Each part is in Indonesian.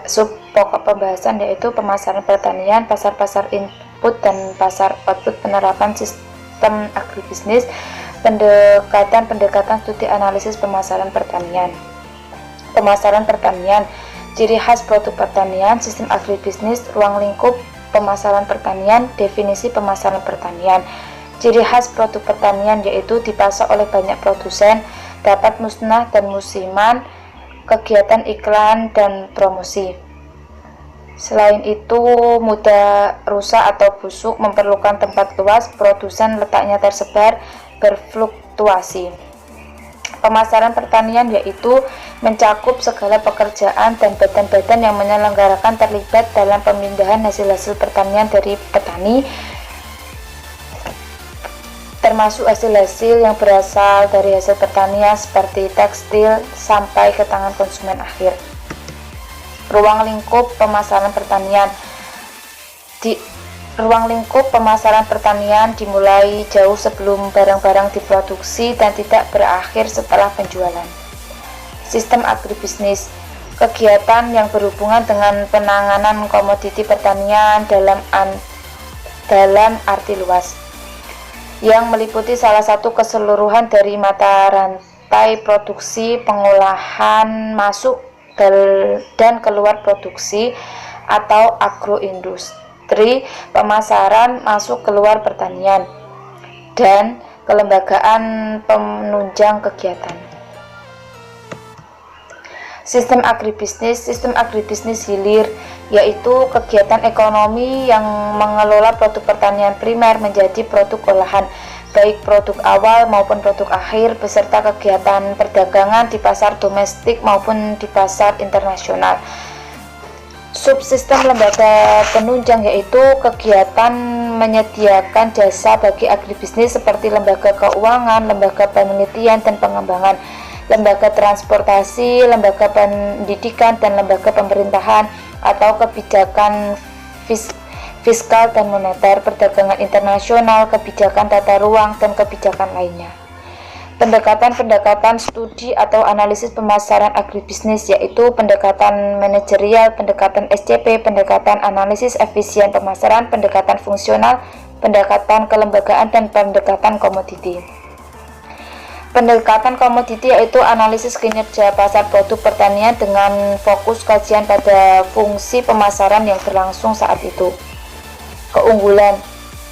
sub pokok pembahasan yaitu pemasaran pertanian, pasar-pasar input dan pasar output, penerapan sistem agribisnis, pendekatan studi analisis pemasaran pertanian. Pemasaran pertanian, ciri khas produk pertanian, sistem agribisnis, ruang lingkup pemasaran pertanian, definisi pemasaran pertanian. Ciri khas produk pertanian yaitu dipasok oleh banyak produsen, dapat musnah dan musiman, kegiatan iklan dan promosi. Selain itu, mudah rusak atau busuk, memerlukan tempat luas, produsen letaknya tersebar, berfluktuasi. Pemasaran pertanian yaitu mencakup segala pekerjaan dan badan-badan yang menyelenggarakan terlibat dalam pemindahan hasil-hasil pertanian dari petani, termasuk hasil-hasil yang berasal dari hasil pertanian seperti tekstil sampai ke tangan konsumen akhir. Ruang lingkup pemasaran pertanian. Di ruang lingkup pemasaran pertanian dimulai jauh sebelum barang-barang diproduksi dan tidak berakhir setelah penjualan. Sistem agribisnis, kegiatan yang berhubungan dengan penanganan komoditi pertanian dalam arti luas, yang meliputi salah satu keseluruhan dari mata rantai produksi, pengolahan masuk dan keluar produksi atau agroindustri, pemasaran masuk keluar pertanian, dan kelembagaan penunjang kegiatan. Sistem agribisnis hilir yaitu kegiatan ekonomi yang mengelola produk pertanian primer menjadi produk olahan, baik produk awal maupun produk akhir, beserta kegiatan perdagangan di pasar domestik maupun di pasar internasional. Subsistem lembaga penunjang yaitu kegiatan menyediakan jasa bagi agribisnis seperti lembaga keuangan, lembaga penelitian dan pengembangan, lembaga transportasi, lembaga pendidikan, dan lembaga pemerintahan atau kebijakan fiskal dan moneter, perdagangan internasional, kebijakan tata ruang, dan kebijakan lainnya. Pendekatan studi atau analisis pemasaran agribisnis yaitu pendekatan manajerial, pendekatan SCP, pendekatan analisis efisien pemasaran, pendekatan fungsional, pendekatan kelembagaan, dan pendekatan komoditi. Pendekatan komoditi yaitu analisis kinerja pasar produk pertanian dengan fokus kajian pada fungsi pemasaran yang berlangsung saat itu. Keunggulan,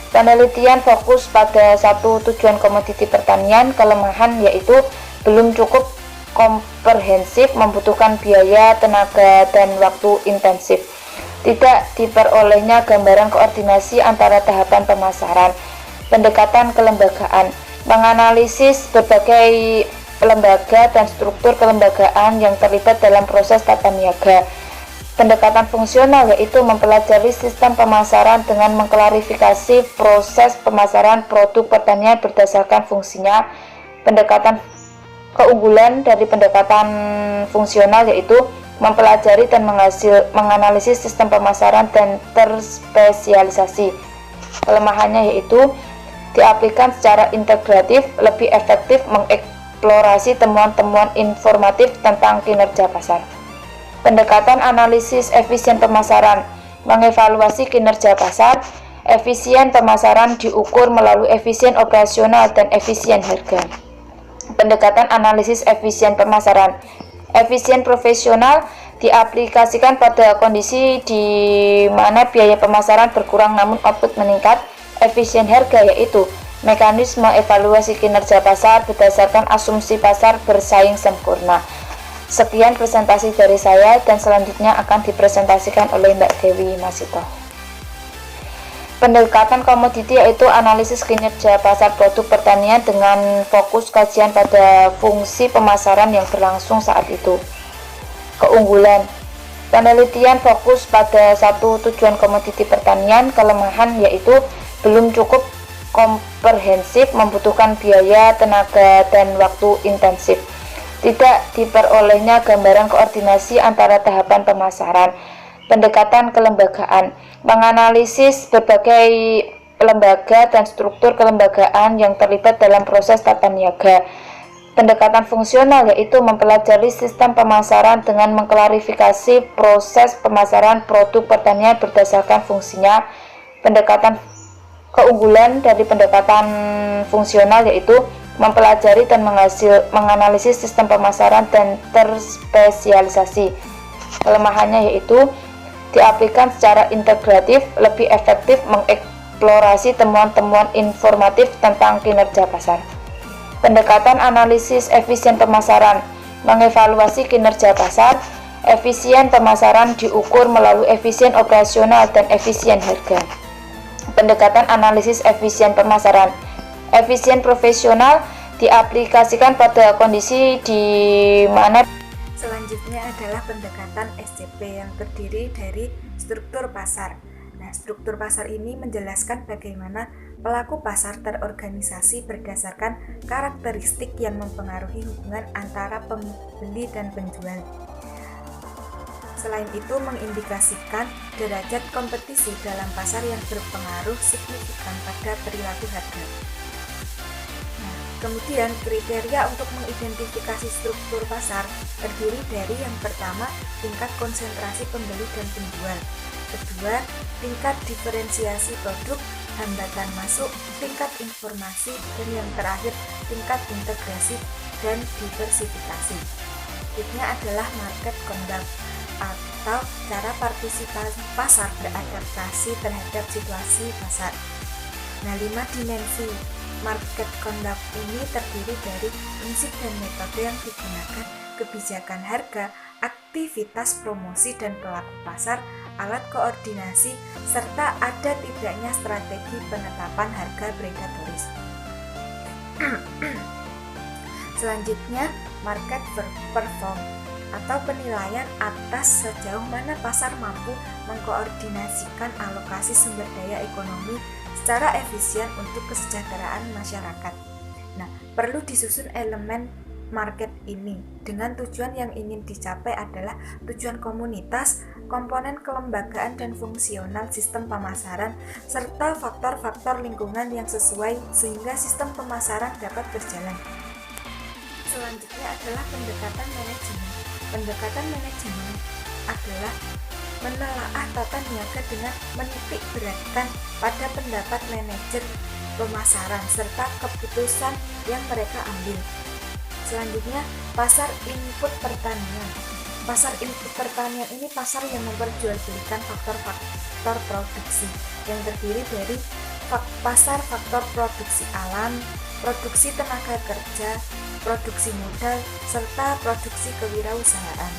penelitian fokus pada satu tujuan komoditi pertanian. Kelemahan yaitu belum cukup komprehensif, membutuhkan biaya, tenaga, dan waktu intensif. Tidak diperolehnya gambaran koordinasi antara tahapan pemasaran. Pendekatan kelembagaan, menganalisis berbagai lembaga dan struktur kelembagaan yang terlibat dalam proses tata niaga. Pendekatan fungsional yaitu mempelajari sistem pemasaran dengan mengklarifikasi proses pemasaran produk pertanian berdasarkan fungsinya. Pendekatan keunggulan dari pendekatan fungsional yaitu mempelajari dan menganalisis sistem pemasaran dan terspesialisasi. Kelemahannya yaitu diaplikasikan secara integratif, lebih efektif mengeksplorasi temuan-temuan informatif tentang kinerja pasar. Pendekatan analisis efisien pemasaran, mengevaluasi kinerja pasar. Efisien pemasaran diukur melalui efisien operasional dan efisien harga. Pendekatan analisis efisien pemasaran, efisien profesional diaplikasikan pada kondisi di mana biaya pemasaran berkurang namun output meningkat. Efisien harga yaitu mekanisme evaluasi kinerja pasar berdasarkan asumsi pasar bersaing sempurna. Sekian presentasi dari saya dan selanjutnya akan dipresentasikan oleh Mbak Dewi Masito. Pendekatan komoditi yaitu analisis kinerja pasar produk pertanian dengan fokus kajian pada fungsi pemasaran yang berlangsung saat itu. Keunggulan, penelitian fokus pada satu tujuan komoditi pertanian. Kelemahan yaitu belum cukup komprehensif, membutuhkan biaya, tenaga, dan waktu intensif. Tidak diperolehnya gambaran koordinasi antara tahapan pemasaran. Pendekatan kelembagaan, menganalisis berbagai lembaga dan struktur kelembagaan yang terlibat dalam proses tata niaga. Pendekatan fungsional yaitu mempelajari sistem pemasaran dengan mengklarifikasi proses pemasaran produk pertanian berdasarkan fungsinya. Pendekatan keunggulan dari pendekatan fungsional yaitu mempelajari dan menganalisis sistem pemasaran dan terspesialisasi. Kelemahannya yaitu diaplikasikan secara integratif, lebih efektif mengeksplorasi temuan-temuan informatif tentang kinerja pasar. Pendekatan analisis efisien pemasaran mengevaluasi kinerja pasar. Efisien pemasaran diukur melalui efisien operasional dan efisien harga. Pendekatan analisis efisien pemasaran. Efisien profesional diaplikasikan pada kondisi di mana. Selanjutnya adalah pendekatan SCP yang terdiri dari struktur pasar. Nah, struktur pasar ini menjelaskan bagaimana pelaku pasar terorganisasi berdasarkan karakteristik yang mempengaruhi hubungan antara pembeli dan penjual. Selain itu, mengindikasikan derajat kompetisi dalam pasar yang berpengaruh signifikan pada perilaku harga. Nah, kemudian kriteria untuk mengidentifikasi struktur pasar terdiri dari yang pertama, tingkat konsentrasi pembeli dan penjual. Kedua, tingkat diferensiasi produk, hambatan masuk, tingkat informasi, dan yang terakhir, tingkat integrasi dan diversifikasi. Berikutnya adalah market conduct atau cara partisipasi pasar beradaptasi terhadap situasi pasar. Nah, 5 dimensi market conduct ini terdiri dari prinsip dan metode yang digunakan, kebijakan harga, aktivitas promosi dan pelaku pasar, alat koordinasi, serta ada tidaknya strategi penetapan harga predatoris. Selanjutnya, market perform atau penilaian atas sejauh mana pasar mampu mengkoordinasikan alokasi sumber daya ekonomi secara efisien untuk kesejahteraan masyarakat. Nah, perlu disusun elemen market ini dengan tujuan yang ingin dicapai adalah tujuan komunitas, komponen kelembagaan dan fungsional sistem pemasaran, serta faktor-faktor lingkungan yang sesuai sehingga sistem pemasaran dapat berjalan. Selanjutnya adalah pendekatan manajemen. Pendekatan manajemen adalah menelaah tata niaga dengan menitik beratkan pada pendapat manajer pemasaran serta keputusan yang mereka ambil. Selanjutnya, pasar input pertanian. Pasar input pertanian ini pasar yang memperjualbelikan faktor-faktor produksi yang terdiri dari pasar faktor produksi alam, produksi tenaga kerja, produksi modal, serta produksi kewirausahaan.